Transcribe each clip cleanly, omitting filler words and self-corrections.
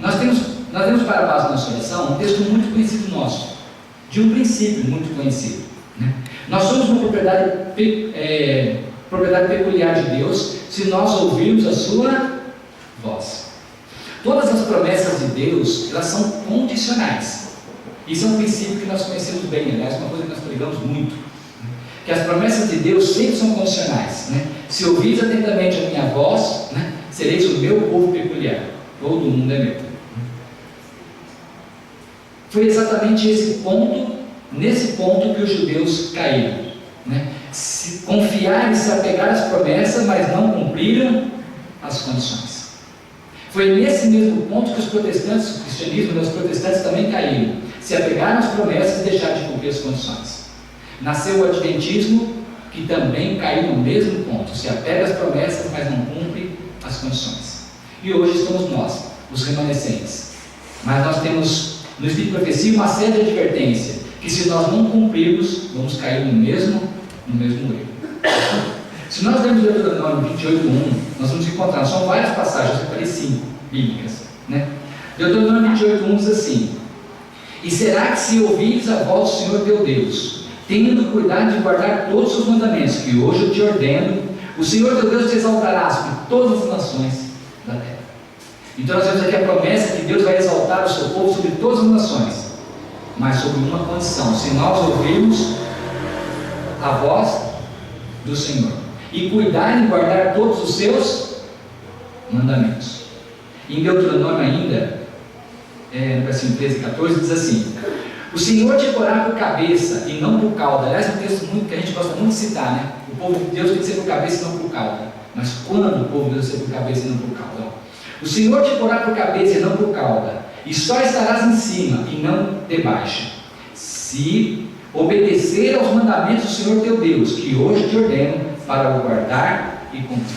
Nós temos para a base da nossa oração um texto muito conhecido nosso, de um princípio muito conhecido, né? Nós somos uma propriedade peculiar de Deus se nós ouvirmos a sua voz. Todas as promessas de Deus, elas são condicionais. Isso é um princípio que nós conhecemos bem, aliás, uma coisa que nós pregamos muito, né? Que as promessas de Deus sempre são condicionais, né? Se ouvis atentamente a minha voz, né, sereis o meu povo peculiar, todo mundo é meu. Foi exatamente nesse ponto que os judeus caíram, né? Se confiaram e se apegaram às promessas, mas não cumpriram as condições. Foi nesse mesmo ponto que os protestantes, o cristianismo, os protestantes também caíram, se apegaram às promessas e deixaram de cumprir as condições. Nasceu o adventismo, que também caiu no mesmo ponto, se apega às promessas, mas não cumpre as condições. E hoje estamos nós, os remanescentes. Mas nós temos no Espírito de Profecia uma série de advertência, que se nós não cumprirmos, vamos cair no mesmo erro. Se nós lermos Deuteronômio 28:1, nós vamos encontrar, são várias passagens, eu separei 5 bíblicas, né? Deuteronômio 28:1 diz assim: e será que se ouvires a voz do Senhor teu Deus, tendo cuidado de guardar todos os seus mandamentos, que hoje eu te ordeno, o Senhor teu Deus te exaltará sobre todas as nações da terra. Então nós vemos aqui a promessa que Deus vai exaltar o seu povo sobre todas as nações, mas sobre uma condição: se nós ouvirmos a voz do Senhor e cuidar em guardar todos os seus mandamentos. Em Deuteronômio ainda, no versículo 13 e 14, diz assim: o Senhor te porá por cabeça e não por cauda. Aliás, é um texto que a gente gosta muito de citar, né? O povo de Deus tem que ser por cabeça e não por cauda. Mas quando o povo de Deus ser por cabeça e não por cauda? O Senhor te porá por cabeça e não por cauda, e só estarás em cima e não debaixo, se obedecer aos mandamentos do Senhor teu Deus, que hoje te ordeno, para o guardar e cumprir.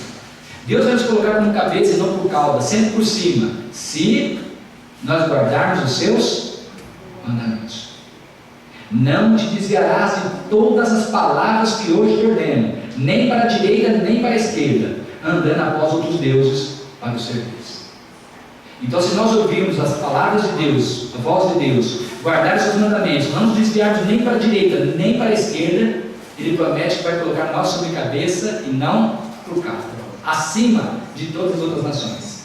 Deus vai nos colocar como cabeça e não por cauda, sempre por cima, se nós guardarmos os seus mandamentos. Não te desviarás de todas as palavras que hoje te ordeno, nem para a direita nem para a esquerda, andando após outros deuses para o serviço. Então, se nós ouvirmos as palavras de Deus, a voz de Deus, guardar os seus mandamentos, não nos desviarmos nem para a direita nem para a esquerda, Ele promete que vai colocar nós sobre a cabeça e não por cauda, acima de todas as outras nações.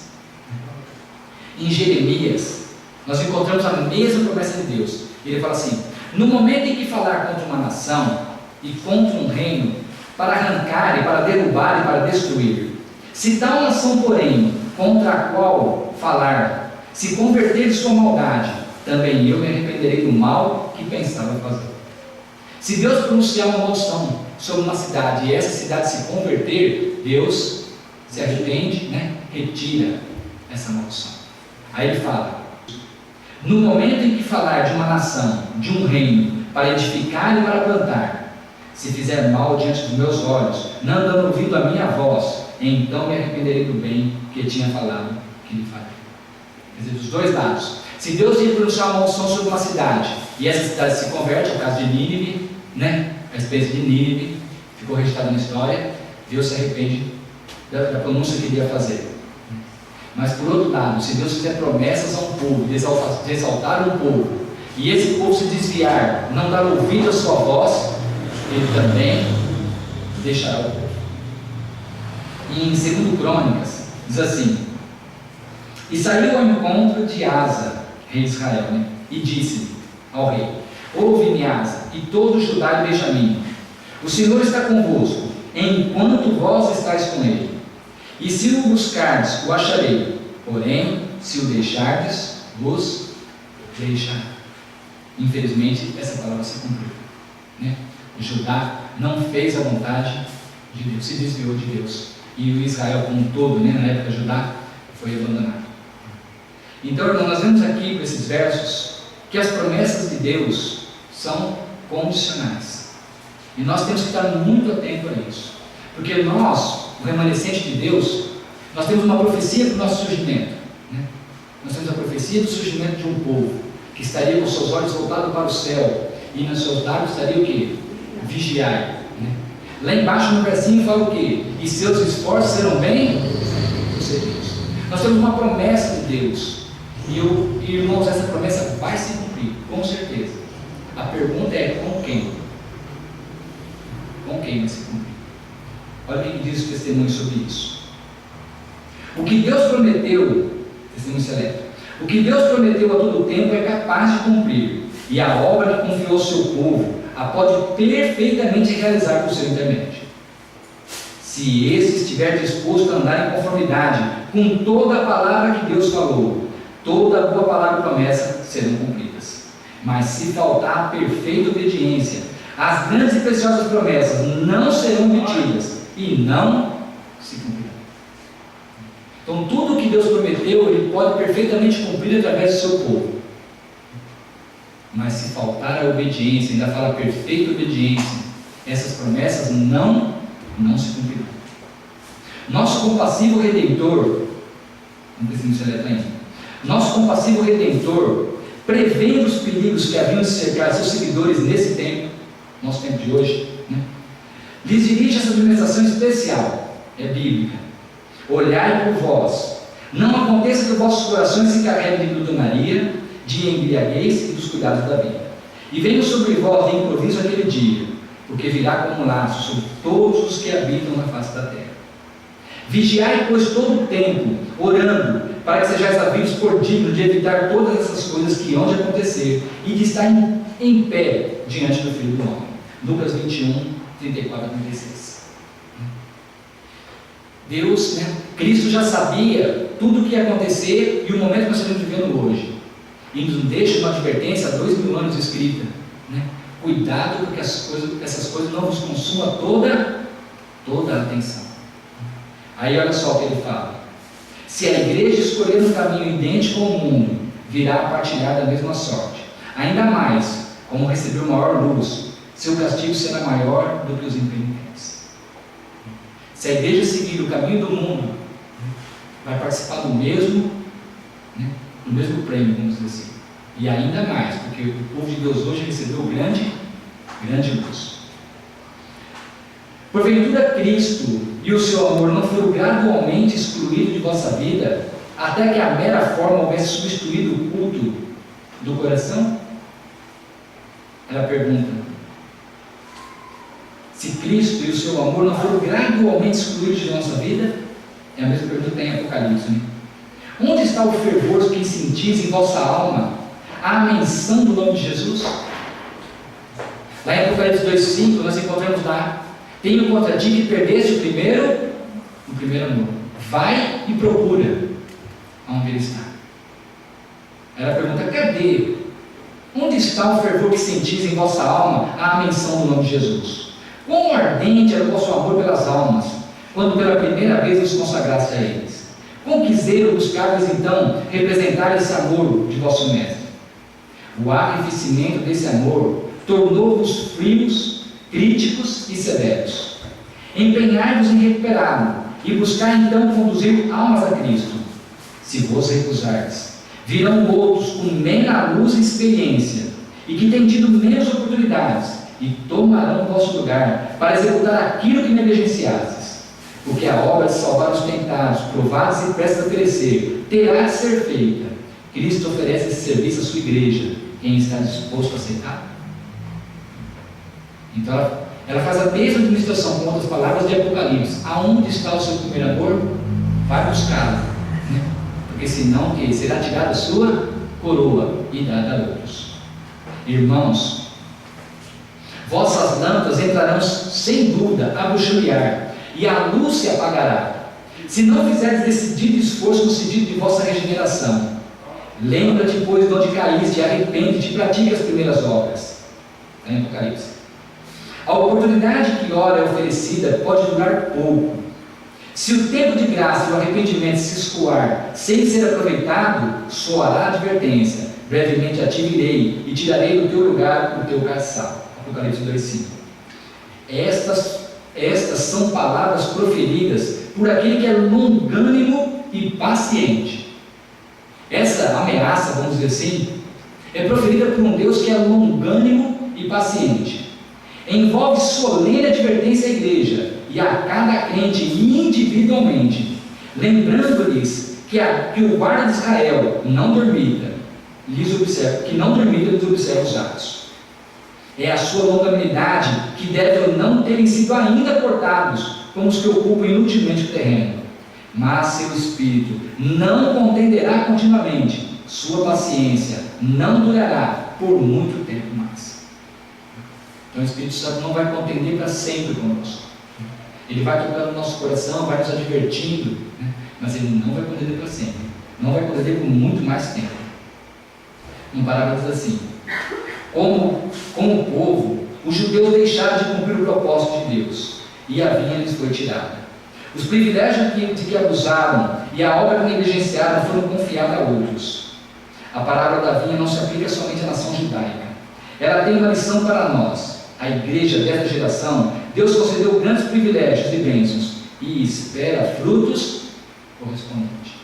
Em Jeremias, nós encontramos a mesma promessa de Deus. Ele fala assim: no momento em que falar contra uma nação e contra um reino, para arrancar e para derrubar e para destruir, se tal nação, porém, contra a qual falar, se converter de sua maldade, também eu me arrependerei do mal que pensava fazer. Se Deus pronunciar uma maldição sobre uma cidade e essa cidade se converter, Deus se arrepende, né? Retira essa maldição. Aí ele fala: no momento em que falar de uma nação, de um reino, para edificar e para plantar, se fizer mal diante dos meus olhos, não dando ouvido à minha voz, então me arrependerei do bem que tinha falado que lhe faria. Quer dizer, dos dois lados. Se Deus ia pronunciar uma maldição sobre uma cidade e essa cidade se converte, é o caso de Nínive, né? A experiência de Nínive ficou registrada na história, Deus se arrepende da pronúncia que ele ia fazer. Mas por outro lado, se Deus fizer promessas a um povo, de exaltar um povo, e esse povo se desviar, não dar ouvido à sua voz, Ele também deixará o povo. E em 2 Crônicas, diz assim: e saiu ao encontro de Asa, rei de Israel, né? E disse ao rei: ouve-me, Asa, e todo Judá e Benjamim, o Senhor está convosco, enquanto vós estáis com ele. E se o buscardes, o acharei, porém, se o deixardes, vos deixará. Infelizmente, essa palavra se cumpriu, né? Judá não fez a vontade de Deus, se desviou de Deus, e o Israel como um todo, né, na época Judá, foi abandonado. Então, irmão, nós vemos aqui com esses versos que as promessas de Deus são condicionais, e nós temos que estar muito atentos a isso, porque nós, o remanescente de Deus, nós temos uma profecia para o nosso surgimento, né? Nós temos a profecia do surgimento de um povo que estaria com seus olhos voltados para o céu e nos seus lábios estaria o quê? Vigiai, né? Lá embaixo no versinho fala o quê? E seus esforços serão bem sucedidos. Nós temos uma promessa de Deus Irmãos, essa promessa vai se cumprir, com certeza. A pergunta é com quem? Com quem vai se cumprir? Olha o que diz o testemunho sobre isso. O que Deus prometeu, testemunho seleto, o que Deus prometeu a todo tempo é capaz de cumprir, e a obra que confiou ao seu povo a pode perfeitamente realizar por seu intermédio. Se esse estiver disposto a andar em conformidade com toda a palavra que Deus falou, toda a boa palavra e promessa serão cumpridas. Mas se faltar a perfeita obediência, as grandes e preciosas promessas não serão obtidas e não se cumprirão. Então tudo o que Deus prometeu, Ele pode perfeitamente cumprir através do seu povo. Mas se faltar a obediência, ainda fala perfeita obediência, essas promessas não se cumprirão. Nosso compassivo Redentor, não precisa ser ainda, nosso compassivo Redentor, prevendo os perigos que haviam de cercar seus seguidores nesse tempo, nosso tempo de hoje, lhes dirige essa administração especial, é bíblica. Olhai por vós, não aconteça que vossos corações se encarreguem de glutonaria, de embriaguez e dos cuidados da vida. E venham sobre vós de improviso aquele dia, porque virá como um laço sobre todos os que habitam na face da terra. Vigiai, pois, todo o tempo, orando, para que sejais havidos por dignos de evitar todas essas coisas que hão de acontecer e de estar em pé diante do Filho do Homem. Lucas 21, 34 a 36. Deus, Cristo já sabia tudo o que ia acontecer e o momento que nós estamos vivendo hoje. E nos deixa uma advertência há 2000 anos escrita. Cuidado, porque essas coisas não vos consumam toda a atenção. Aí olha só o que ele fala. Se a igreja escolher um caminho idêntico ao mundo, virá a partilhar da mesma sorte. Ainda mais, como recebeu maior luz, seu castigo será maior do que os impenitentes. Se a igreja seguir o caminho do mundo, vai participar do mesmo prêmio, vamos dizer assim. E ainda mais, porque o povo de Deus hoje recebeu grande luz. Porventura Cristo e o seu amor não foram gradualmente excluídos de vossa vida, até que a mera forma houvesse substituído o culto do coração? Ela pergunta. Se Cristo e o seu amor não foram gradualmente excluídos de nossa vida? É a mesma pergunta que tem em Apocalipse, Onde está o fervor que sentis em vossa alma a menção do nome de Jesus? Lá em Apocalipse 2,5 nós encontramos lá: tenho contra ti que perdeste o primeiro amor. Vai e procura onde ele está. Ela pergunta: cadê? Onde está o fervor que sentis em vossa alma a menção do nome de Jesus? Quão ardente era o vosso amor pelas almas, quando pela primeira vez vos consagraste a eles? Quão quiseram buscar-vos então representar esse amor de vosso mestre? O arrefecimento desse amor tornou-vos frios, críticos e severos. Empenhai-vos em recuperá-lo e buscar então conduzir almas a Cristo. Se vos recusardes, virão outros com menos luz e experiência e que têm tido menos oportunidades e tomarão o vosso lugar para executar aquilo que negligenciastes. Porque a obra de salvar os tentados, provados e prestes a perecer, terá de ser feita. Cristo oferece esse serviço à sua igreja. Quem está disposto a aceitar? Então ela faz a mesma administração com outras palavras de Apocalipse. Aonde está o seu primeiro amor? Vai buscá-lo, porque senão que será tirada a sua coroa e dada a outros. Irmãos, vossas lâmpadas entrarão sem dúvida a buxulear, e a luz se apagará, se não fizerdes decidido esforço no sentido de vossa regeneração. Lembra-te, pois, de onde caíste, arrepende-te e pratica as primeiras obras. Está em Apocalipse. A oportunidade que ora é oferecida pode durar pouco. Se o tempo de graça e o arrependimento se escoar sem ser aproveitado, soará a advertência: brevemente a ti virei e tirarei do teu lugar o teu caçal. Apocalipse 2,5. Estas são palavras proferidas por aquele que é longânimo e paciente. Essa ameaça, vamos dizer assim, é proferida por um Deus que é longânimo e paciente. Envolve solene advertência à igreja e a cada crente individualmente, lembrando-lhes que o guarda de Israel não dormita, lhes observa os atos. É a sua longanimidade que deve não terem sido ainda cortados, como os que ocupam inutilmente o terreno. Mas seu espírito não contenderá continuamente, sua paciência não durará por muito tempo mais. Então o Espírito Santo não vai contender para sempre conosco. Ele vai tocando no nosso coração, vai nos advertindo, né? Mas ele não vai contender para sempre. Não vai contender por muito mais tempo. Um parágrafo diz assim: como povo, os judeus deixaram de cumprir o propósito de Deus, e a vinha lhes foi tirada. Os privilégios de que abusaram e a obra que negligenciaram foram confiados a outros. A parábola da vinha não se aplica somente à nação judaica. Ela tem uma lição para nós. A igreja desta geração, Deus concedeu grandes privilégios e bênçãos e espera frutos correspondentes.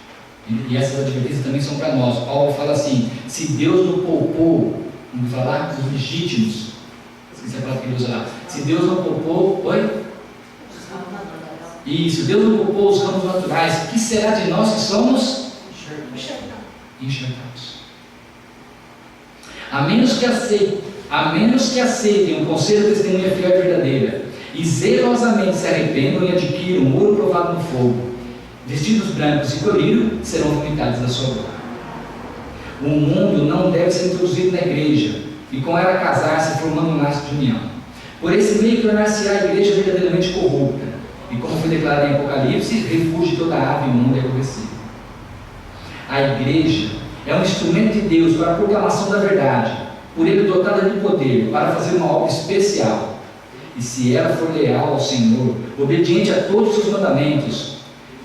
E essas advertências também são para nós. Paulo fala assim: se Deus não poupou, vamos falar dos legítimos, esqueci a palavra que ele usa lá. Se Deus não poupou, isso, Deus não poupou os ramos naturais, o que será de nós que somos enxertados? A menos que aceitem o conselho da testemunha fiel e verdadeira, e zelosamente se arrependam e adquiram ouro provado no fogo, vestidos brancos e colírio, serão vomitados da sua boca. O mundo não deve ser introduzido na igreja, e com ela casar-se formando um laço de união. Por esse meio tornar-se a igreja verdadeiramente corrupta, e como foi declarado em Apocalipse, refúgio de toda ave imunda e aborrecida. A igreja é um instrumento de Deus para a proclamação da verdade, por ele dotada de poder para fazer uma obra especial. E se ela for leal ao Senhor, obediente a todos os seus mandamentos,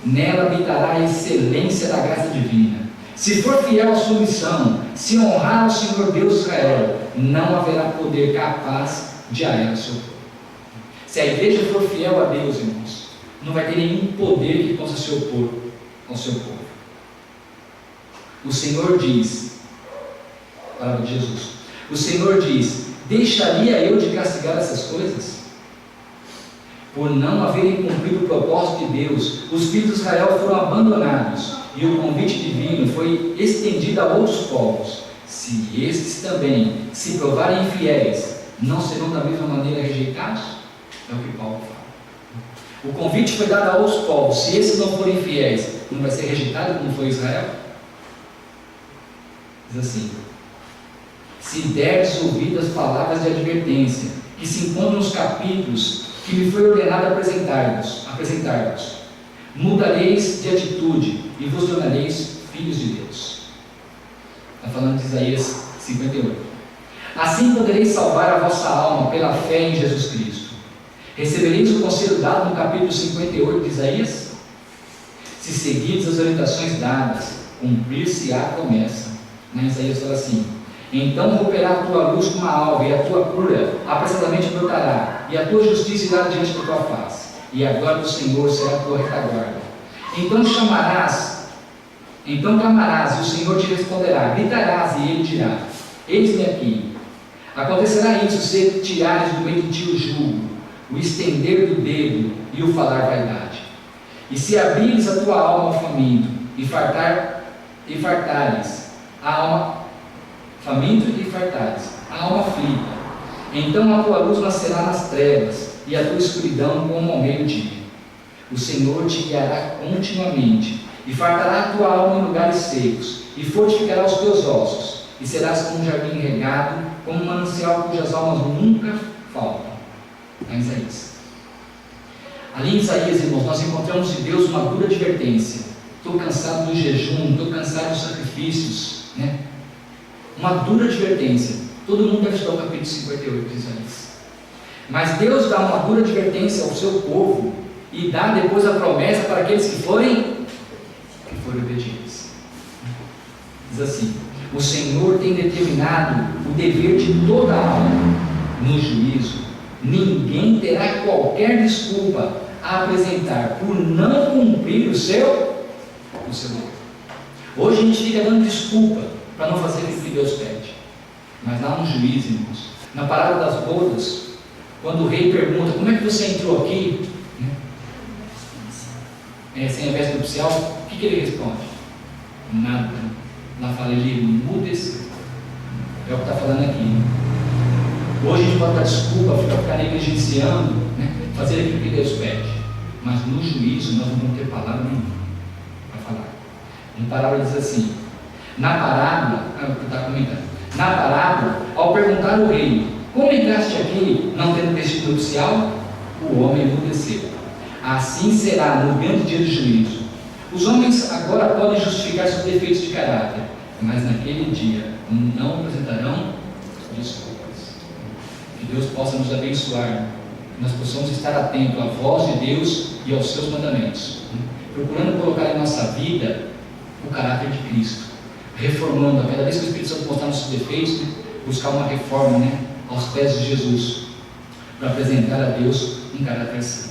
nela habitará a excelência da graça divina. Se for fiel à sua missão, se honrar ao Senhor Deus de Israel, não haverá poder capaz de a ela se opor. Se a igreja for fiel a Deus, irmãos, não vai ter nenhum poder que possa se opor ao seu povo. O Senhor diz, palavra de Jesus, o Senhor diz: deixaria eu de castigar essas coisas? Por não haverem cumprido o propósito de Deus, os filhos de Israel foram abandonados, e o convite divino foi estendido a outros povos. Se estes também se provarem infiéis, não serão da mesma maneira rejeitados? É o que Paulo fala. O convite foi dado a outros povos. Se esses não forem fiéis, não vai ser rejeitado como foi Israel? Diz assim: se derdes ouvido às palavras de advertência que se encontram nos capítulos que me foi ordenado apresentar-vos, mudareis de atitude e vos tornareis filhos de Deus. Está falando de Isaías 58. Assim podereis salvar a vossa alma pela fé em Jesus Cristo. Recebereis o conselho dado no capítulo 58 de Isaías? Se seguirdes as orientações dadas, cumprir-se-á a promessa. Isaías fala assim: então romperá a tua luz como a alva, e a tua cura apressadamente brotará, e a tua justiça irá diante da tua face, e a glória do Senhor será a tua retaguarda. Então clamarás, e o Senhor te responderá, gritarás, e ele dirá: eis-me aqui. Acontecerá isso se tirares do meio de ti o jugo, o estender do dedo e o falar vaidade. E se abrires a tua alma ao faminto, e fartares a alma aflita, então a tua luz nascerá nas trevas, e a tua escuridão como ao meio-dia. O Senhor te guiará continuamente, e fartará a tua alma em lugares secos, e fortificará os teus ossos, e serás como um jardim regado, como um manancial cujas almas nunca faltam. Em Isaías. Ali em Isaías, irmãos, nós encontramos de Deus uma dura advertência. Estou cansado do jejum, estou cansado dos sacrifícios, né? Uma dura advertência. Todo mundo deve estudar o capítulo 58 de Isaías. Mas Deus dá uma dura advertência ao seu povo e dá depois a promessa para aqueles que forem obedientes. Diz assim: o Senhor tem determinado o dever de toda a alma. No juízo, ninguém terá qualquer desculpa a apresentar por não cumprir o seu dever. Hoje a gente fica dando desculpa para não fazer o que Deus pede. Mas lá no juízo, irmãos, na parábola das bodas, quando o rei pergunta: como é que você entrou aqui, sem a veste nupcial, o que ele responde? nada. Lá fala, ele emudeceu. É o que está falando aqui. Hoje a gente pode dar desculpa, ficar negligenciando, né? Fazer aquilo que Deus pede. Mas no juízo nós não vamos ter palavra nenhuma para falar. Uma parábola diz assim, na parábola, na parábola, ao perguntar ao rei, como entraste aqui, não tendo vestido nupcial? O homem emudeceu. Assim será no grande dia do juízo. Os homens agora podem justificar seus defeitos de caráter, mas naquele dia não apresentarão desculpas. Que Deus possa nos abençoar, que nós possamos estar atentos à voz de Deus e aos seus mandamentos, procurando colocar em nossa vida o caráter de Cristo, reformando, a cada vez que o Espírito Santo mostrar nossos defeitos, buscar uma reforma, aos pés de Jesus, para apresentar a Deus um caráter santo.